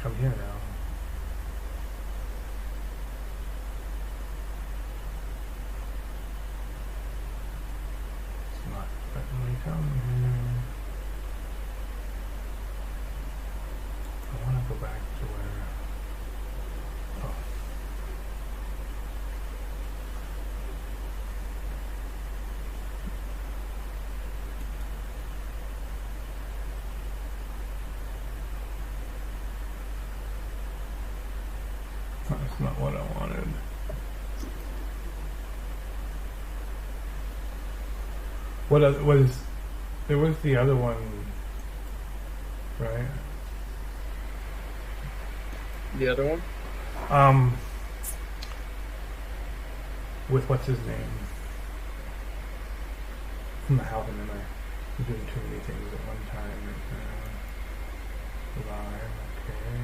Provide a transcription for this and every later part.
Come here now. It's not letting me come here. I want to go back to where... Oh. That's not what I wanted. What is... There was the other one, right? The other one? With what's his name? How am I doing too many things at one time? Live, okay.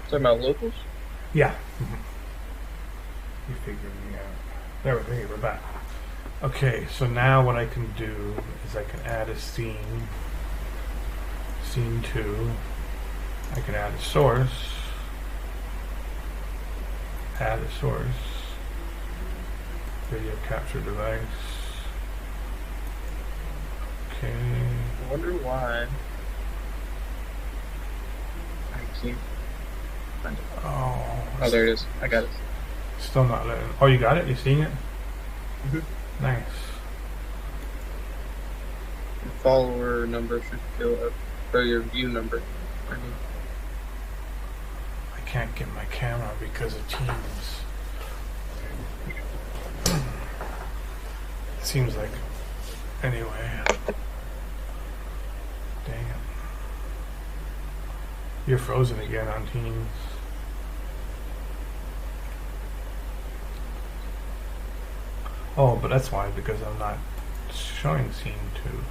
Talking about locals? Yeah. You figured me out. There we go. We're back. Okay, so now what I can do is I can add a scene. Scene 2. I can add a source. Add a source. Video capture device. Okay. I wonder why. I can't find it. Oh, there it is. I got it. Still not letting. Oh, you got it? You seeing it? Mm-hmm. Nice. Your follower number should go up, or your view number. I mean, I can't get my camera because of Teams. Seems like. Anyway. Dang it. You're frozen again on Teams. Oh, but that's why, because I'm not showing scene 2.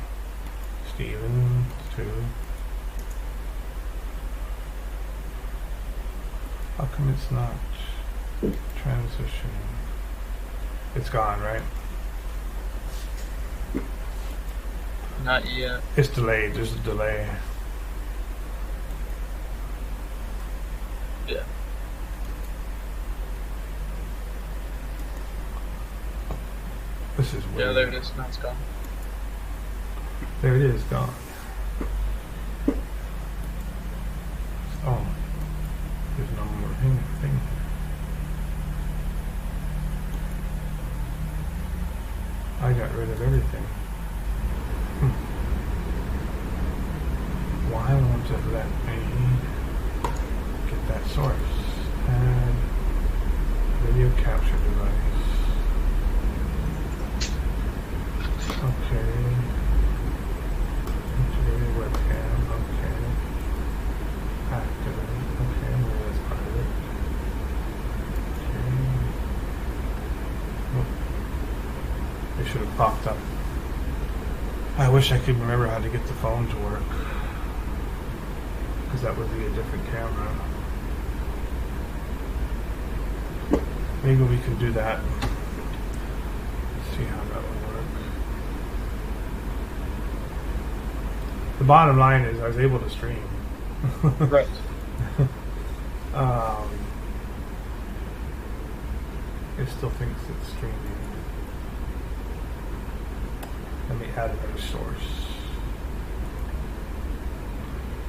Steven 2. How come it's not transitioning? It's gone, right? not yet. It's delayed. There's a delay. Yeah. This is weird. Yeah, there it is. Now it's gone. There it is, gone. Oh, there's no more thing. I got rid of everything. Why won't it let me get that source? Add video capture device. Okay. Integrated webcam. Okay. Activate. Okay, maybe that's part of it. Okay. Oh. It should have popped up. I wish I could remember how to get the phone to work. Because that would be a different camera. Maybe we can do that. Let's see how that would work. The bottom line is I was able to stream. Right. It still thinks it's streaming. Let me add another source.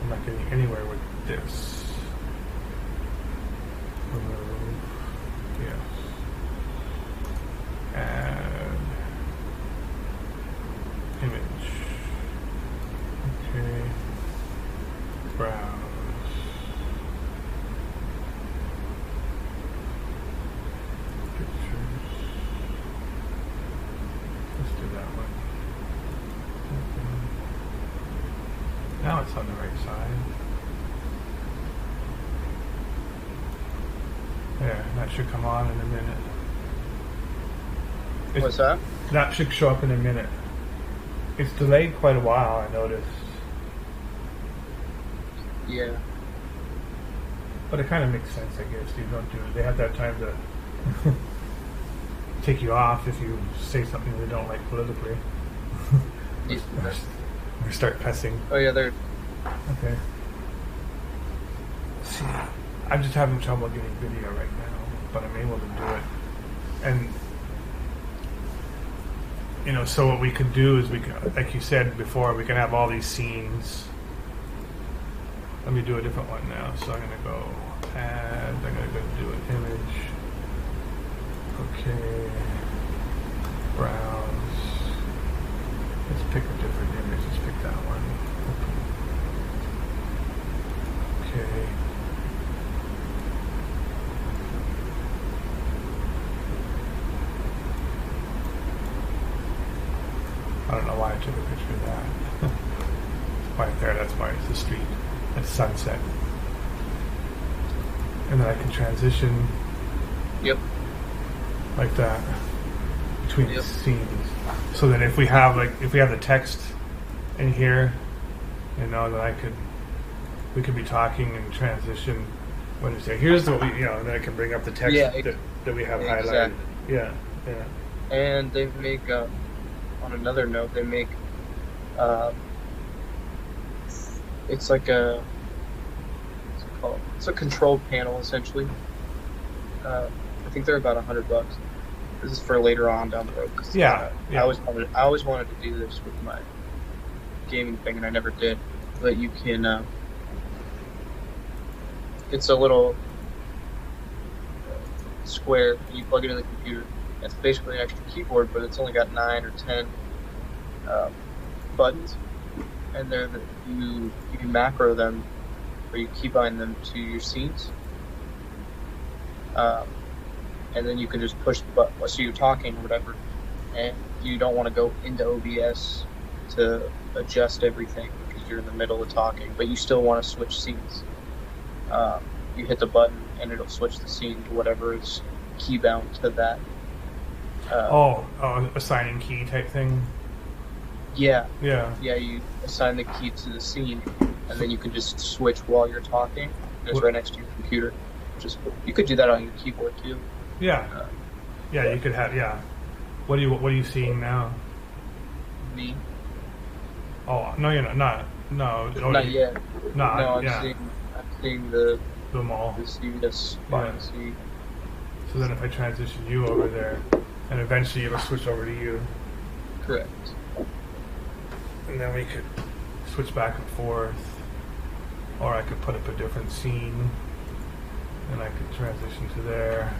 I'm not getting anywhere with this. Remove. Yes. Add image. Okay. Browse. Pictures. Let's do that one. Now it's on the right side. There, that should come on in a minute. What's that? That should show up in a minute. It's delayed quite a while, I noticed. Yeah. But it kind of makes sense, I guess. You don't do. They have that time to take you off if you say something they don't like politically. Yeah. Or start cussing. Oh yeah, there. Okay. see. I'm just having trouble getting video right now, but I'm able to do it. And so what we could do is we can, like you said before, we can have all these scenes. Let me do a different one now. So I'm gonna go add. I'm gonna go do an image. Okay. Browse. Let's pick a different image. Let's pick that one. Okay. I don't know why I took a picture of that. Right there, that's why it's the street. That's sunset. And then I can transition. Yep. Like that. Between the scenes. So that if we have the text in here, then we could be talking and transition when we say, here's what we, then I can bring up the text that we have highlighted. Yeah, yeah. And they make, on another note, they make, it's like what's it called? It's a control panel, essentially. I think they're about $100. This is for later on down the road. Yeah. I always wanted to do this with my gaming thing, and I never did. But you can, it's a little square, and you plug it in the computer. It's basically an extra keyboard, but it's only got 9 or 10 buttons, and you macro them, or you keybind them to your scenes, and then you can just push the button. So you're talking or whatever, and you don't want to go into OBS to adjust everything because you're in the middle of talking, but you still want to switch scenes. You hit the button, and it'll switch the scene to whatever is key bound to that. Assigning key type thing. Yeah. Yeah. Yeah, you assign the key to the scene, and then you can just switch while you're talking. It's right next to your computer. You could do that on your keyboard too. Yeah. You could have. Yeah. What are you seeing now? Me? Oh no, you're not. No. Not yet. No. I'm seeing the mall. The CVS pharmacy. So then, if I transition you over there, and eventually it'll switch over to you. Correct. And then we could switch back and forth, or I could put up a different scene, and I could transition to there,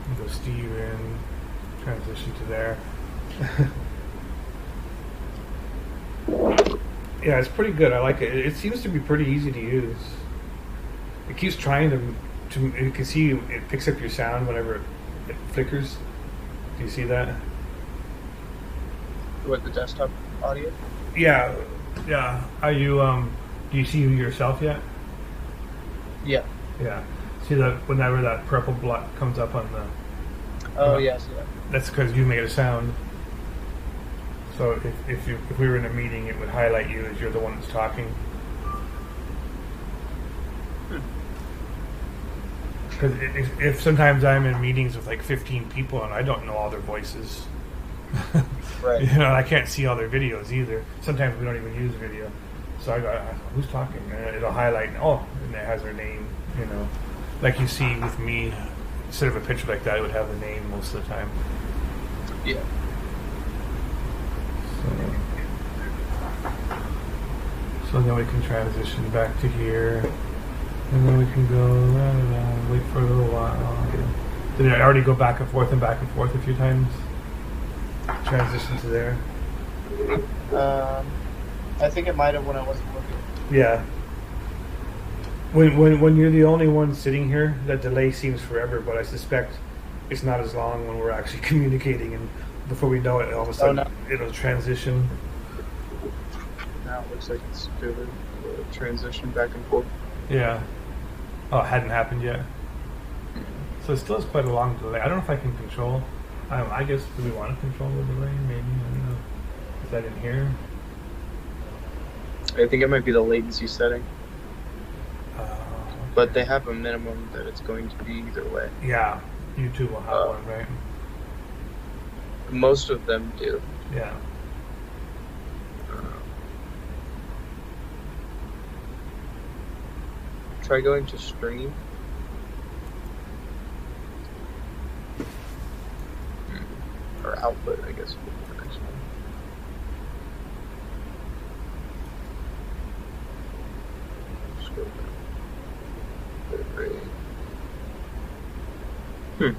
and go Steven, transition to there. Yeah, it's pretty good. I like it. It seems to be pretty easy to use. It keeps trying to you can see it picks up your sound whenever it flickers. Do you see that? What, the desktop audio? Yeah. Are you do you see yourself yet? Yeah. Yeah. See that whenever that purple block comes up on the. Oh yes, yeah. That's because you made a sound. So if we were in a meeting, it would highlight you as you're the one that's talking. Because if sometimes I'm in meetings with like 15 people and I don't know all their voices. Right. I can't see all their videos either. Sometimes we don't even use video. So I go, who's talking? And it'll highlight, and it has their name, Like you see with me, instead of a picture like that, it would have the name most of the time. Yeah. So then we can transition back to here. And then we can go, wait for a little while. Did I already go back and forth a few times? Transition to there? I think it might have when I wasn't looking. Yeah. When you're the only one sitting here, that delay seems forever, but I suspect it's not as long when we're actually communicating, and before we know it, all of a sudden it'll transition. Now it looks like it's doing a transition back and forth. Yeah. Oh, it hadn't happened yet. So it still has quite a long delay. I don't know if I can control. I guess, do we want to control the delay? Maybe. I don't know. Is that in here? I think it might be the latency setting. Okay. But they have a minimum that it's going to be either way. Yeah. YouTube will have one, right? Most of them do. Yeah. try going to stream. Or output, I guess, would be the next one. Just go down.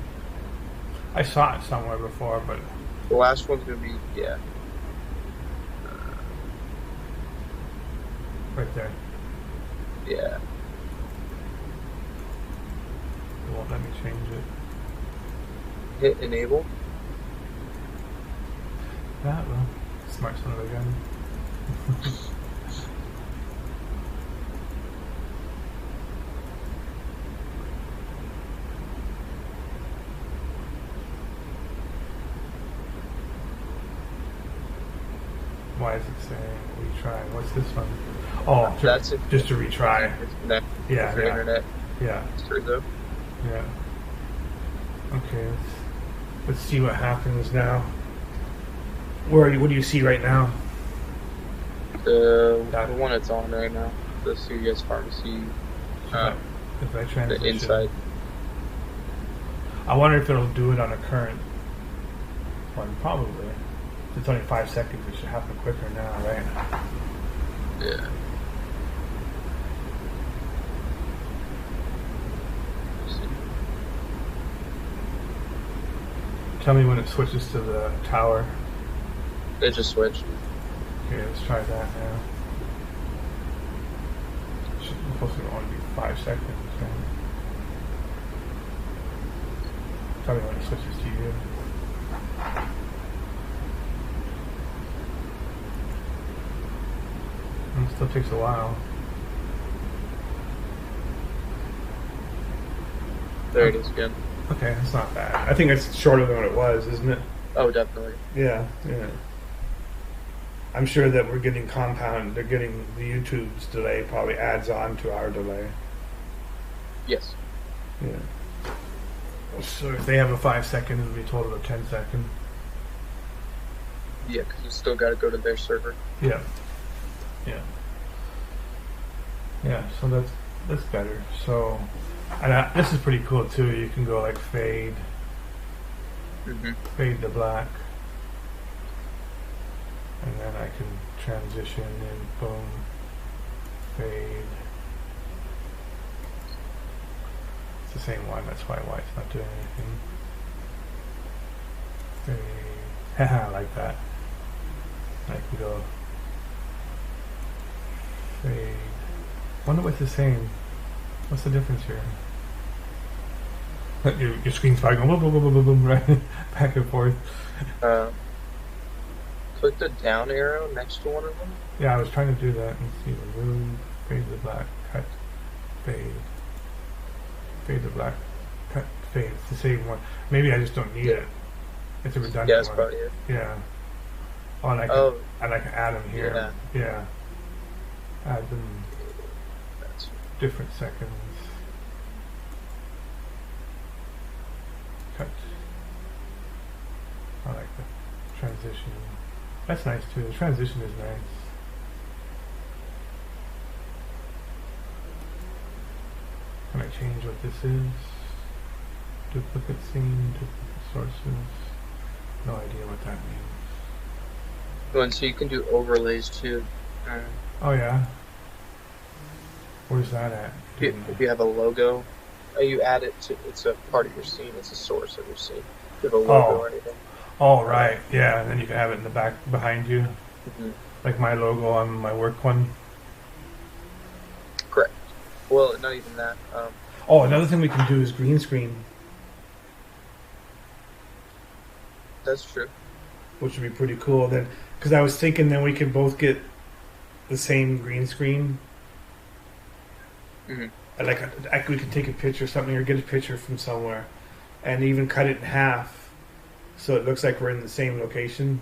I saw it somewhere before, but The last one's gonna be, yeah. right there. Yeah. It won't let me change it. Hit enable. That well, smart son of a gun. Why is it saying retry? What's this one? Oh, That's it. just to retry. It's connected Yeah, to yeah. internet. Yeah, It's true though. yeah. Okay, let's see what happens now. Where are you, what do you see right now? The Got it. one that's on right now, the CVS Pharmacy, If I the transition, inside. I wonder if it'll do it on a current one. Probably. It's only 5 seconds. It should happen quicker now, right? Yeah. Tell me when it switches to the tower. It just switched. Okay, let's try that now. Should supposed to only be 5 seconds. Right? Tell me when it switches to you. It still takes a while. There it is again. Okay, that's not bad. I think it's shorter than what it was, isn't it? Oh, definitely. Yeah, yeah. I'm sure that we're getting compound. They're getting the YouTube's delay probably adds on to our delay. Yes. Yeah. So if they have a 5 second, it'll be a total of 10 seconds. Yeah, because you still got to go to their server. Yeah. Yeah. Yeah. So that's better. So, and this is pretty cool too. You can go like fade to black, and then I can transition and boom, fade. It's the same one. That's why it's not doing anything. Fade. I like that. I can go fade. Wonder what's the same. What's the difference here? Your screen's probably going boom, boom, boom, boom, boom, right? Back and forth. Click the down arrow next to one of them. Yeah, I was trying to do that and see. Remove, fade to black, cut, fade. Fade to black, cut, fade. It's the same one. Maybe I just don't need it. It's a redundant Yeah, that's one. probably it. Yeah. Oh, and I can add them here. Yeah. Add them That's different seconds. Cut. I like the transition. That's nice too. The transition is nice. Can I change what this is? Duplicate scene, duplicate sources. No idea what that means. Well, and so you can do overlays too. Oh yeah. Where's that at? If you have a logo, you add it to. It's a part of your scene. It's a source of your scene. If you have a logo or anything. Oh right, yeah. And then you can have it in the back behind you, Mm-hmm. like my logo on my work one. Correct. Well, not even that. Oh, another thing we can do is green screen, That's true. which would be pretty cool. Then, because I was thinking, then we could both get the same green screen. Mm-hmm. We could take a picture of something or get a picture from somewhere, and even cut it in half, so it looks like we're in the same location.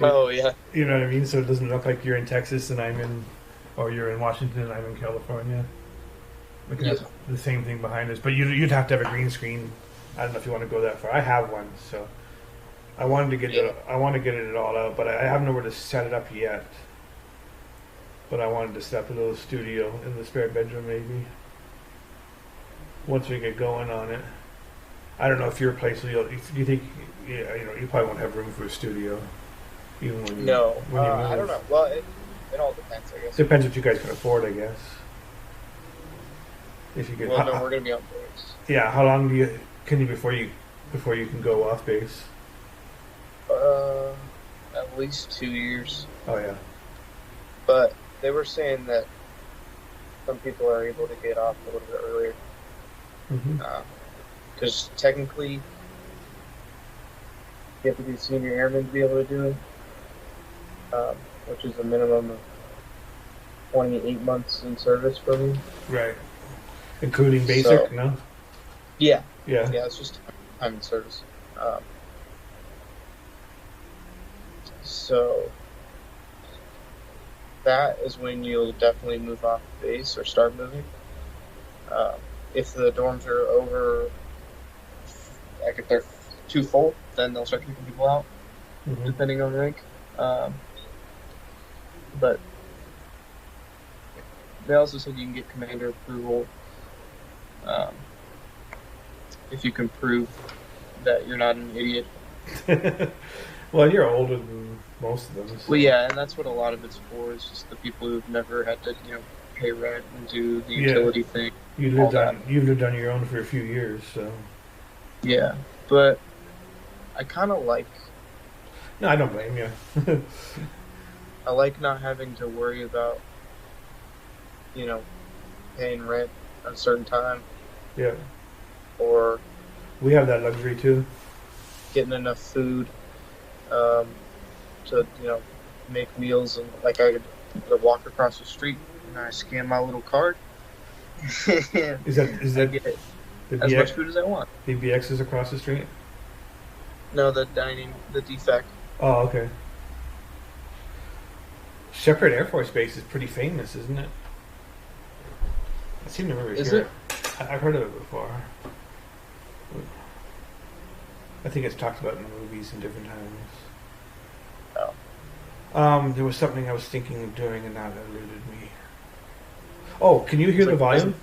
Oh yeah. You know what I mean? So it doesn't look like you're in Texas and I'm in, or you're in Washington and I'm in California. We can have the same thing behind us, but you'd have to have a green screen. I don't know if you want to go that far. I have one, so I wanted to get it. I want to get it all out, but I have nowhere to set it up yet. but I wanted to set up a little studio in the spare bedroom maybe. Once we get going on it. I don't know if your place, do you think, yeah, you probably won't have room for a studio. Even when you, No, when you move. I don't know. Well, it all depends, I guess. Depends what you guys can afford, I guess. If you could. Well, no, we're gonna be on base. Yeah, how long can you before you can go off base? At least 2 years. Oh yeah. But they were saying that some people are able to get off a little bit earlier. Because technically, you have to be senior airman to be able to do it, which is a minimum of 28 months in service for me. Right. Including basic, So- no? Yeah, Yeah. yeah, it's just time in service. So that is when you'll definitely move off base or start moving. If the dorms are over, like if they're too full, then they'll start kicking people out, Mhm. depending on rank. But they also said you can get commander approval if you can prove that you're not an idiot. Well, you're older than most of them. So. Well, yeah, and that's what a lot of it's for. Is just the people who've never had to, pay rent and do the Yeah. utility thing. You've lived on your own for a few years, so. Yeah, but I kind of like No, I don't blame you. not having to worry about, paying rent at a certain time Yeah. or We have that luxury too. getting enough food to make meals. And like I could walk across the street and I scan my little card. and Is I that get the as much BX, food as I want. the BX is across the street? No, the defect. Oh, okay. Shepherd Air Force Base is pretty famous, isn't it? I seem to remember Is hearing- it? I've heard of it before. I think it's talked about in the movies in different times. Oh. There was something I was thinking of doing and that eluded me. Oh, can you hear It's the like- volume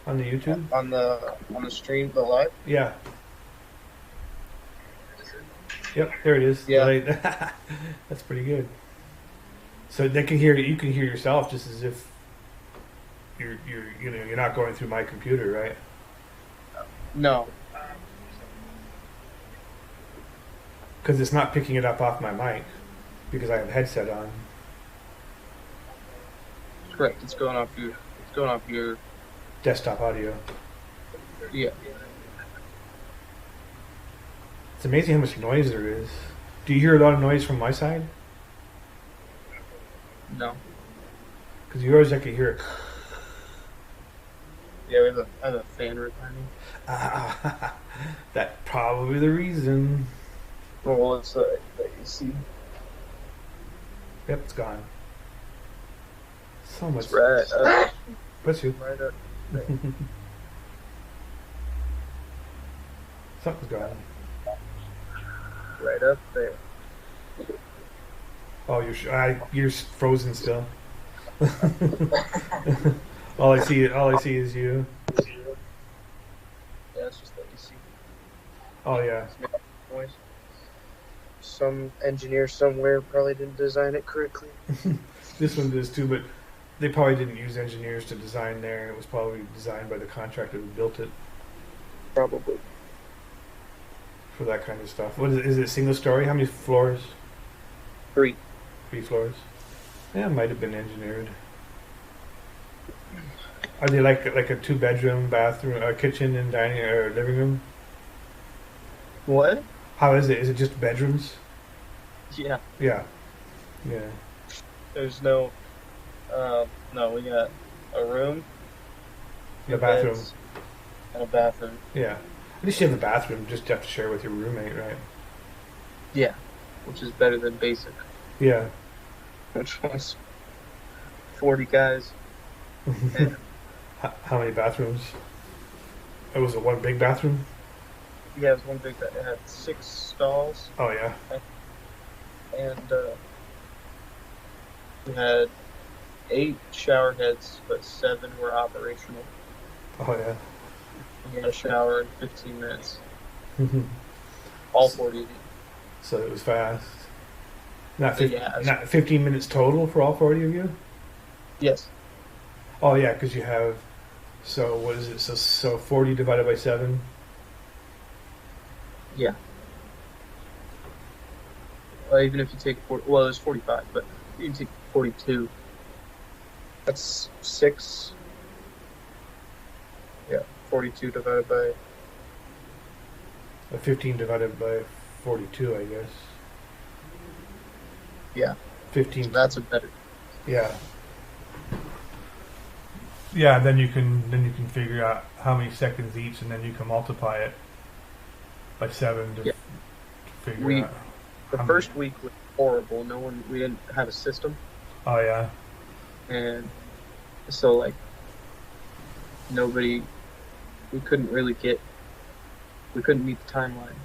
on the YouTube? On the stream, the live. Yeah. Yep, there it is. Yeah. Right. That's pretty good. So they can hear you can hear yourself just as if you're not going through my computer, right? No. Because it's not picking it up off my mic because I have headset on. Correct. It's going off your Desktop audio. yeah. It's amazing how much noise there is. Do you hear a lot of noise from my side? No. Because yours I can hear. Yeah, I have a fan right behind me. That's probably the reason. Well, it's the AC. Yep, it's gone. So much. It's right Bless you. right up. Something's gone. Right up there. Oh, you're frozen still. all I see is you. Yeah, it's just the AC Oh yeah. noise. Some engineer somewhere probably didn't design it correctly. This one does too, but they probably didn't use engineers to design there. It was probably designed by the contractor who built it Probably. for that kind of stuff. What is it? A single story? How many floors? 3. 3 floors. Yeah, it might have been engineered. Are they like a 2-bedroom, bathroom, kitchen and dining or living room? What? How is it? Is it just bedrooms? Yeah. Yeah. Yeah. There's no. No, we got a room. The two bathroom. beds, and a bathroom. Yeah. At least you have the bathroom. Just have to share with your roommate, right? Yeah. Which is better than basic. Yeah. Which was 40 guys. And How many bathrooms? Oh, was it one big bathroom? yeah, it was one big. It had 6 stalls Oh yeah. and We had 8 shower heads, but 7 were operational. Oh yeah. We had a shower in 15 minutes. All 40 of you. So it was fast. Not Yeah. not 15 minutes total for all 40 of you. Yes. Oh yeah, because you have. So what is it? So 40 divided by 7. Yeah. Well, even if you take 40, well, it was 45, but you can take 42. That's 6. Yeah, 42 divided by. 15 divided by 42, I guess. Yeah. 15. So that's a better. Yeah. Yeah, then you can figure out how many seconds each, and then you can multiply it by 7 to figure out. The first week was horrible. We didn't have a system, Oh yeah. and so like we couldn't meet the timeline.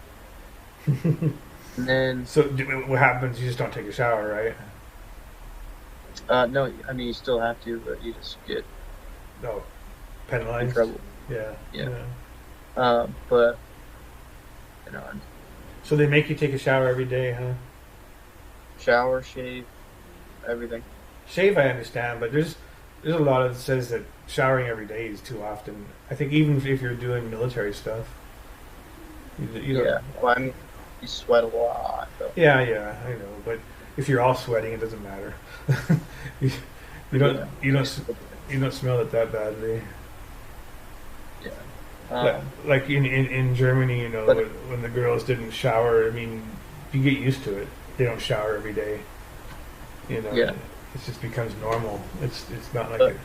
And then So what happens? You just don't take a shower, right? no, I mean you still have to, but you just get No, in penalized. trouble. Yeah. Yeah. But you know, So they make you take a shower every day, huh? shower, shave, everything. Shave, I understand, but there's a lot that says that showering every day is too often. I think even if you're doing military stuff, you don't. Yeah. Well, I mean, you sweat a lot, though. Yeah, I know. But if you're all sweating, it doesn't matter. you, you don't smell it that badly. Yeah. Like in Germany, you know, when the girls didn't shower, I mean, you get used to it. They don't shower every day. You know, Yeah. it just becomes normal. It's not like But- it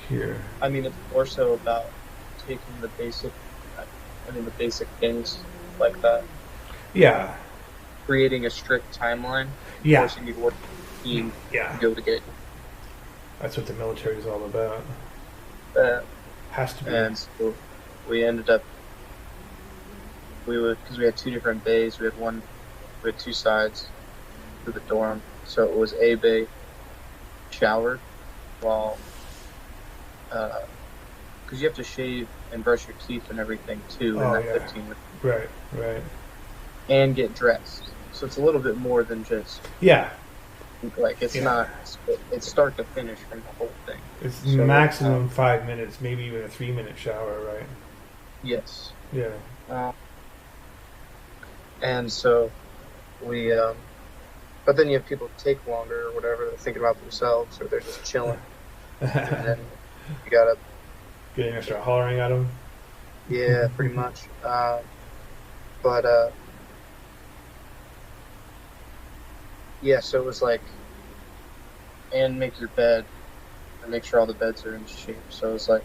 here. I mean, it's more so about taking the basic things like that. Yeah, Creating a strict timeline, yeah, forcing you to work with a team yeah. to be able to get That's what the military is all about. that. Has to be. And so we ended up, because we had 2 different bays. We had 2 sides to the dorm. So it was A bay, shower, while, because you have to shave and brush your teeth and everything too in that 15 minutes. Right. And get dressed. So it's a little bit more than just, Yeah, like, it's not, it's start to finish from the whole thing. it's So, maximum 5 minutes, maybe even a 3-minute shower, right? Yes. Yeah. And so we, but then you have people who take longer or whatever, they're thinking about themselves or they're just chilling. And then you gotta, Getting to start hollering at them. yeah, pretty much. Yeah, so it was like, and make your bed and make sure all the beds are in shape. So it's like,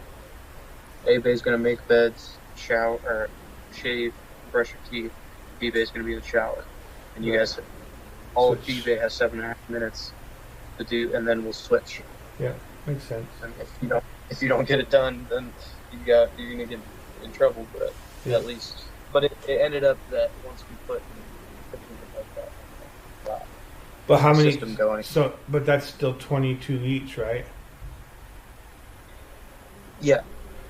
A bay's gonna make beds, shower, or shave, brush your teeth. B bay's gonna be in the shower, and you guys, all of B bay has 7.5 minutes to do, and then we'll switch. Yeah, makes sense. And if you don't get it done, then you're gonna get in trouble. But Yeah. at least, but it ended up that once we put like that. But how many? System going. So, but that's still 22 each, right? Yeah,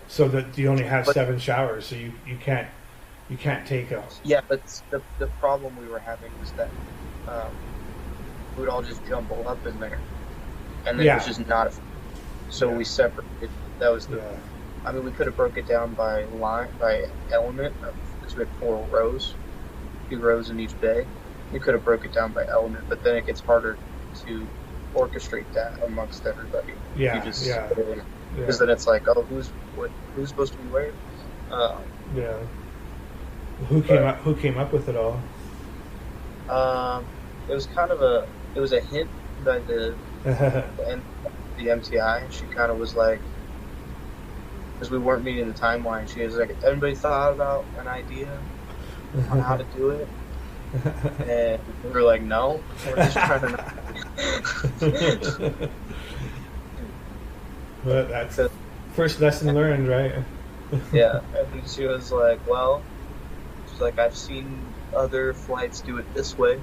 So that you only have But- 7 showers, so you can't take a. yeah, but the problem we were having was that we would all just jumble up in there, and then it was Yeah. just not. So Yeah. we separated. That was the. Yeah. I mean, we could have broke it down by element, because we had 4 rows, 2 rows in each bay. We could have broke it down by element, but then it gets harder to orchestrate that amongst everybody. Yeah, You just, yeah. Because then it's like, oh, who's supposed to be where? Yeah. Who came up with it all? It was kind of it was a hint by the MTI. She kind of was like, because we weren't meeting the timeline, she was like, everybody thought about an idea on how to do it? And we were like, no, we're just trying to. But that's first lesson learned, right? Yeah, and then she was like, well, she's like, I've seen other flights do it this way.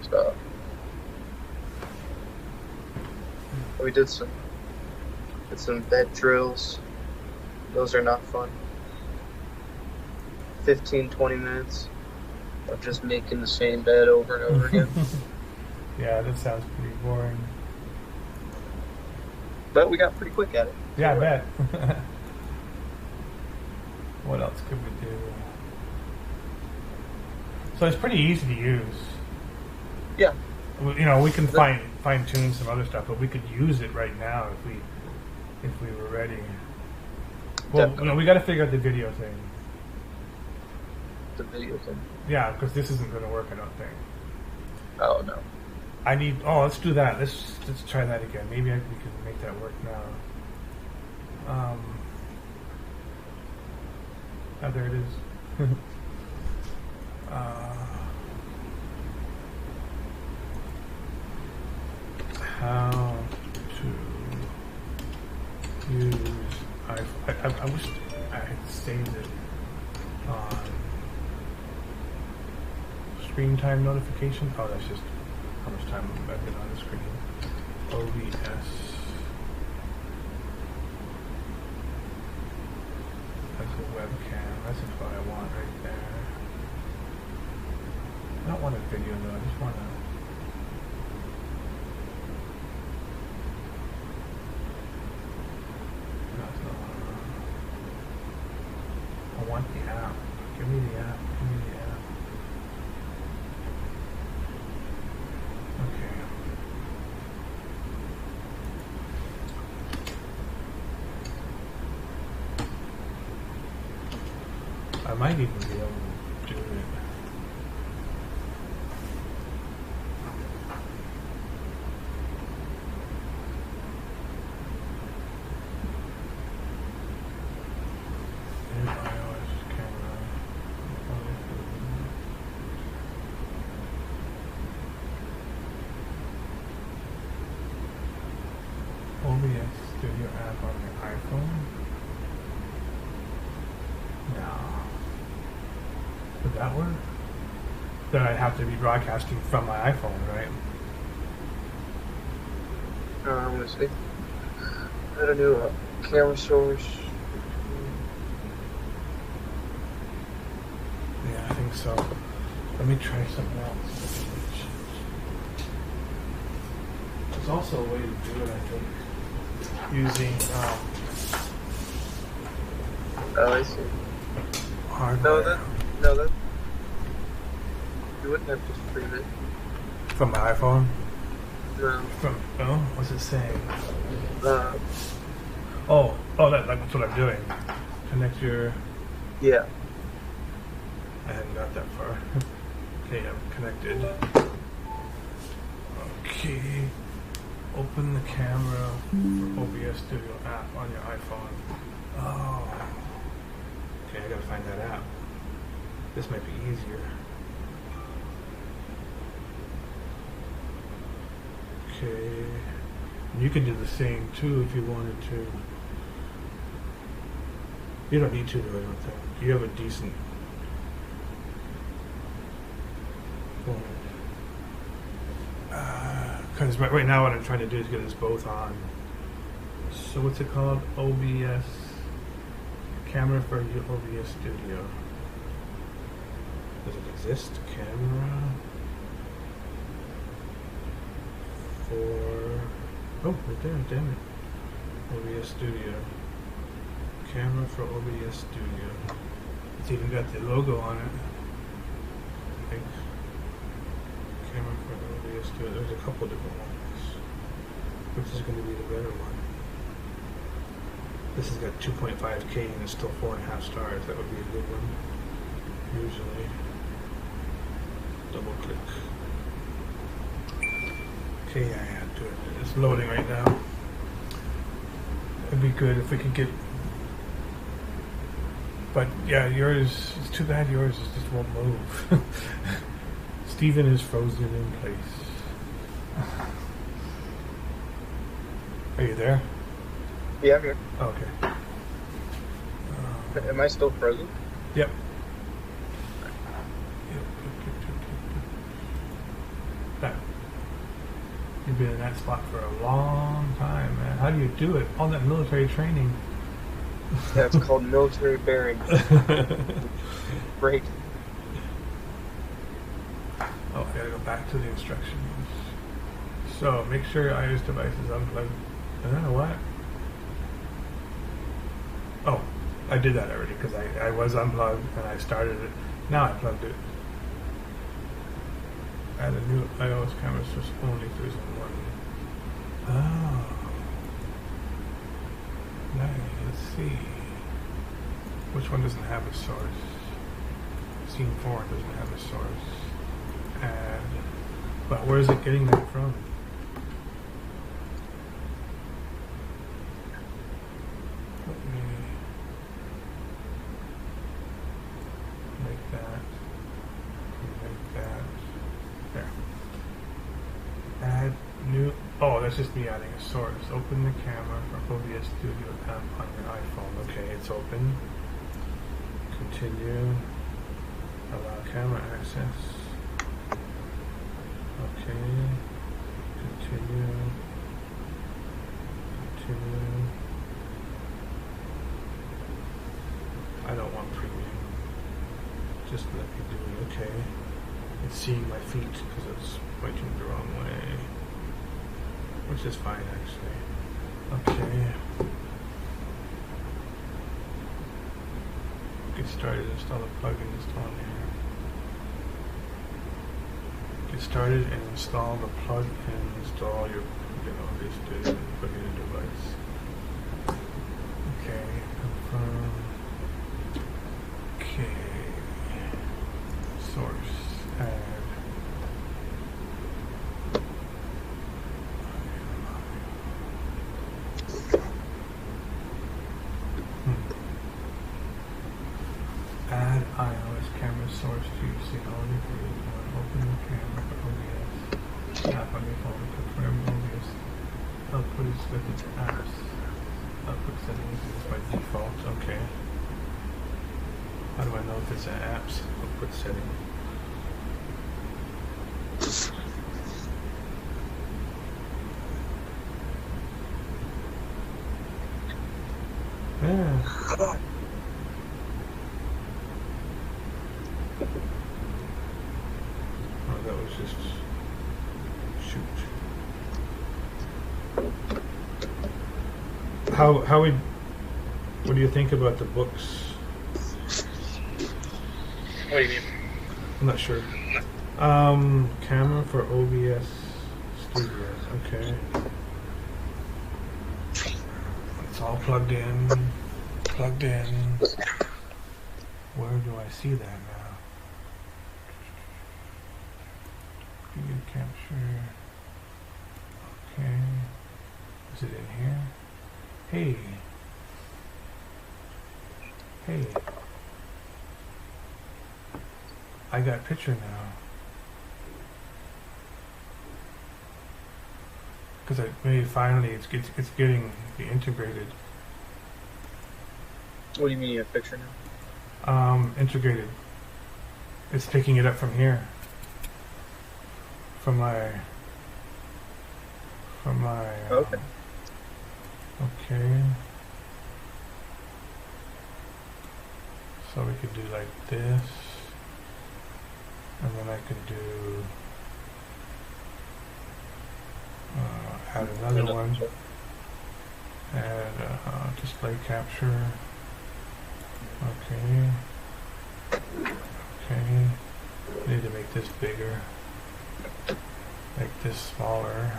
stuff. We did some bed drills. Those are not fun. 15, 20 minutes of just making the same bed over and over again. Yeah, that sounds pretty boring. But we got pretty quick at it. Yeah, I bet. What else could we do? So it's pretty easy to use. Yeah. You know, we can fine tune some other stuff, but we could use it right now if we were ready. Well, no, we got to figure out the video thing. The video thing. Yeah, because this isn't going to work, I don't think. Oh no. I need. Oh, let's do that. Let's try that again. Maybe we can make that work now. Oh, there it is. How to use I wish I had saved it on screen time notification. Oh, that's just how much time I've been on the screen. OBS. That's a webcam. That's what I want right there. I don't want a video though. I just want to. I want the app. Give me the app. Give me the app. Okay. I might even be able to do it. OBS Studio app on your iPhone? No. Would that work? Then I'd have to be broadcasting from my iPhone, right? I'm gonna see. I don't know. Camera source. Yeah, I think so. Let me try something else. There's also a way to do it, I think. Using Oh, I see. hardware. No, that you wouldn't have to stream it. From my iPhone? No. What's it saying? That's what I'm doing. Connect your. Yeah. I hadn't got that far. Okay, I'm connected. Okay. Open the camera for OBS Studio app on your iPhone. Oh. Okay, I gotta find that app. This might be easier. Okay. And you can do the same too if you wanted to. You don't need to do it, I don't think. You have a decent phone. Because right now what I'm trying to do is get us both on. So what's it called? OBS. Camera for your OBS Studio. Does it exist? Camera for... Oh, right there, damn it. OBS Studio. Camera for OBS Studio. It's even got the logo on it. I think. Camera for OBS Studio. There's a couple different ones. Which is going to be the better one? This has got 2.5K and it's still 4.5 stars. That would be a good one. Usually. Double click. Okay, I had to. It's loading right now. It'd be good if we could get. But yeah, yours. It's too bad yours just won't move. Steven is frozen in place. Are you there? Yeah, I'm here. Okay. Am I still frozen? Yep. That you've been in that spot for a long time, man. How do you do it? All that military training. Yeah, it's called military bearing. Great. Oh, I gotta go back to the instructions. So make sure your iOS device is unplugged. What? Oh, I did that already because I was unplugged and I started it. Now I plugged it. Add a new iOS camera source only if there's one. Oh. Nice. Let's see. Which one doesn't have a source? Scene 4 doesn't have a source. Add. But where is it getting that from? Let me make that. Make that. There. Add new. Oh, that's just me adding a source. Open the camera for OBS Studio app on your iPhone. Okay, it's open. Continue. Allow camera access. Okay. Continue. Continue. I don't want preview. Just let me do it. Okay. It's seeing my feet because it's pointing the wrong way. Which is fine, actually. Okay. Get started. Install a plugin. Install here. Get started and install the plug and install your this plugin device. Okay. Confirm. Okay. Source. Add. Add iOS camera source to your Synology for open the camera for OBS. Tap on your phone to confirm OBS. Output is set to apps. Output settings is by default. Okay. How do I know if it's an apps output setting? Yeah. Oh, that was just shoot. How we? What do you think about the books? What do you mean? I'm not sure. Camera for OBS Studio. Okay. It's all plugged in. Plugged in. Where do I see that now? Video capture. Okay. Is it in here? Hey. Hey. I got picture now. Because maybe finally it's getting integrated. What do you mean you have picture now? Integrated. It's picking it up from here. From my. Okay. Okay. So we could do like this. And then I could do. Add another one. Add display capture. Okay. Okay. I need to make this bigger. Make this smaller.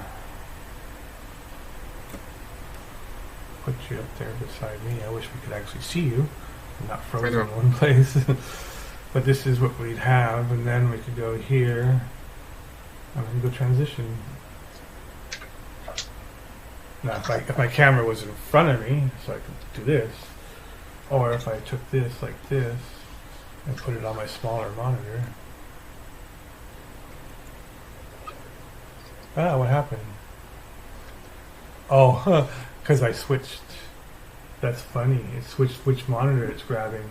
Put you up there beside me. I wish we could actually see you. I'm not frozen in one place. But this is what we'd have, and then we could go here. And we can go transition. Now, if my camera was in front of me, so I could do this, or if I took this like this and put it on my smaller monitor. Ah, what happened? Oh, because I switched. That's funny. It switched which monitor it's grabbing.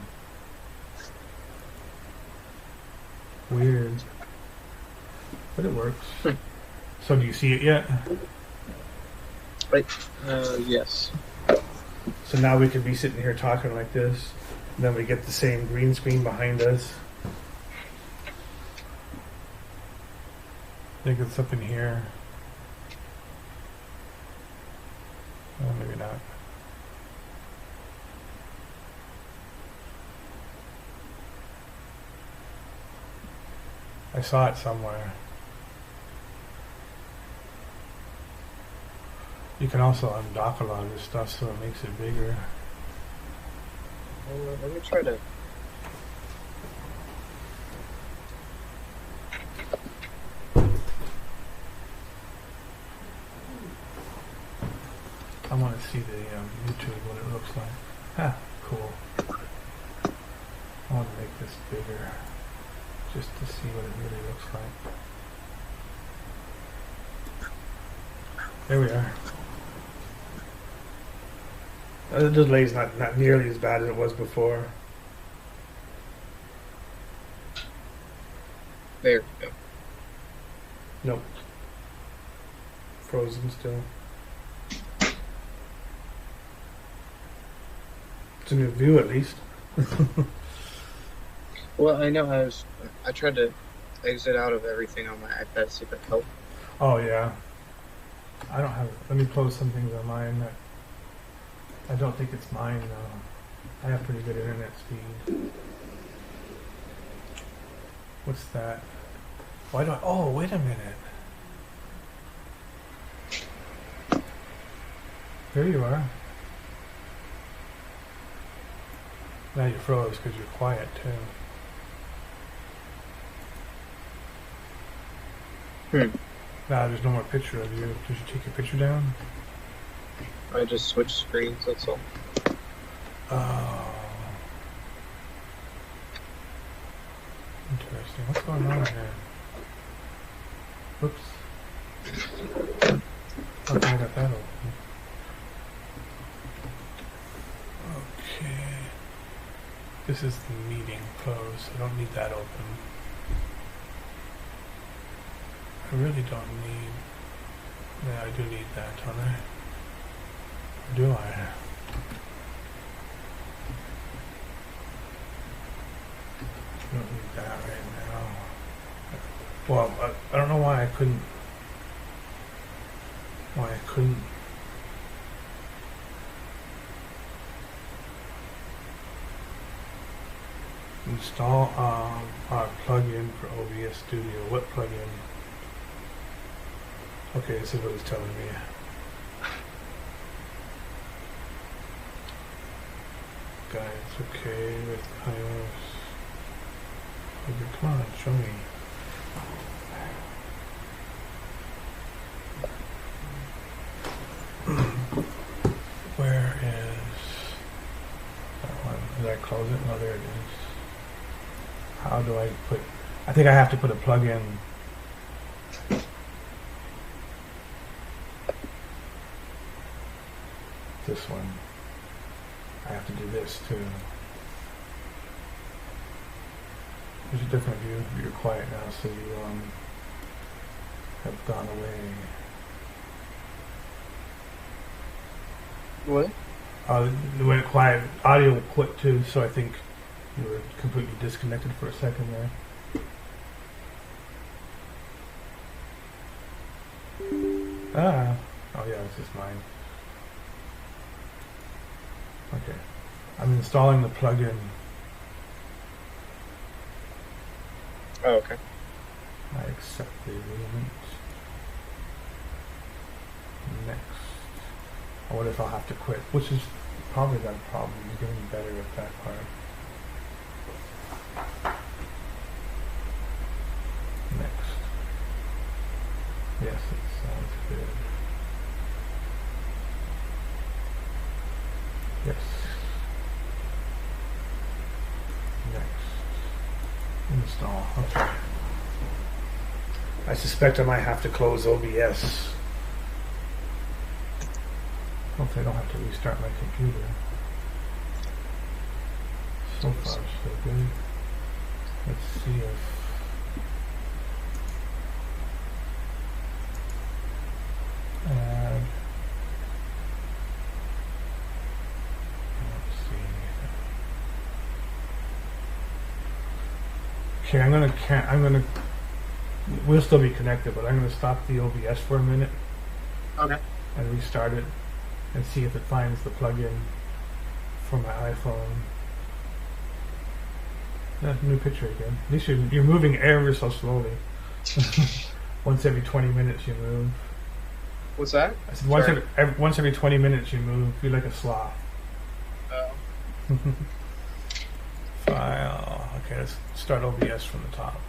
Weird. but it works. So do you see it yet? Right. Yes. So now we could be sitting here talking like this, and then we get the same green screen behind us. I think it's something here. Oh, maybe not. I saw it somewhere. You can also undock a lot of this stuff so it makes it bigger. Let me try to. I want to see the YouTube, what it looks like. Ah, cool. I want to make this bigger, just to see what it really looks like. There we are. The delay's not nearly as bad as it was before. There we go. Nope. Frozen still. It's a new view at least. Well, I know I tried to exit out of everything on my iPad to see if it helped. Oh yeah. I don't have. Let me close some things on mine. I don't think it's mine though. I have pretty good internet speed. What's that? Why do I? Oh, wait a minute. There you are. Now you froze because you're quiet too. Now there's no more picture of you. Did you take your picture down? I just switched screens, that's all. Oh. Interesting. What's going on here? Whoops. Okay, I got that open. Okay. This is the meeting close. I don't need that open. I really don't need... Yeah, I do need that, don't I? Or do I? I don't need that right now. Well, I don't know why I couldn't... Install our plugin for OBS Studio. What plugin? Okay, this is what it's telling me. Guys, okay with iOS. Okay, come on, show me. Where is that one? Did I close it? No, there it is. How do I put... I think I have to put a plug-in. This one. I have to do this too. There's a different view. You're quiet now, so you have gone away. What? It went quiet. Audio quit too, so I think you were completely disconnected for a second there. Ah. Oh yeah, this is mine. Okay. I'm installing the plugin. Oh, okay. I accept the agreement. Next. I wonder if I'll have to quit, which is probably not a problem. You're getting better at that part. Next. Yes, it sounds good. Yes. Next. Install. Okay. I suspect I might have to close OBS. Hopefully I don't have to restart my computer. So far, so good. Let's see if... Okay, we'll still be connected, but I'm gonna stop the OBS for a minute Okay. and restart it and see if it finds the plugin for my iPhone. New picture again. At least you're moving ever so slowly. Once every 20 minutes you move. What's that? I said once every 20 minutes you move. You're like a sloth. Oh. File. Okay, let's start OBS from the top.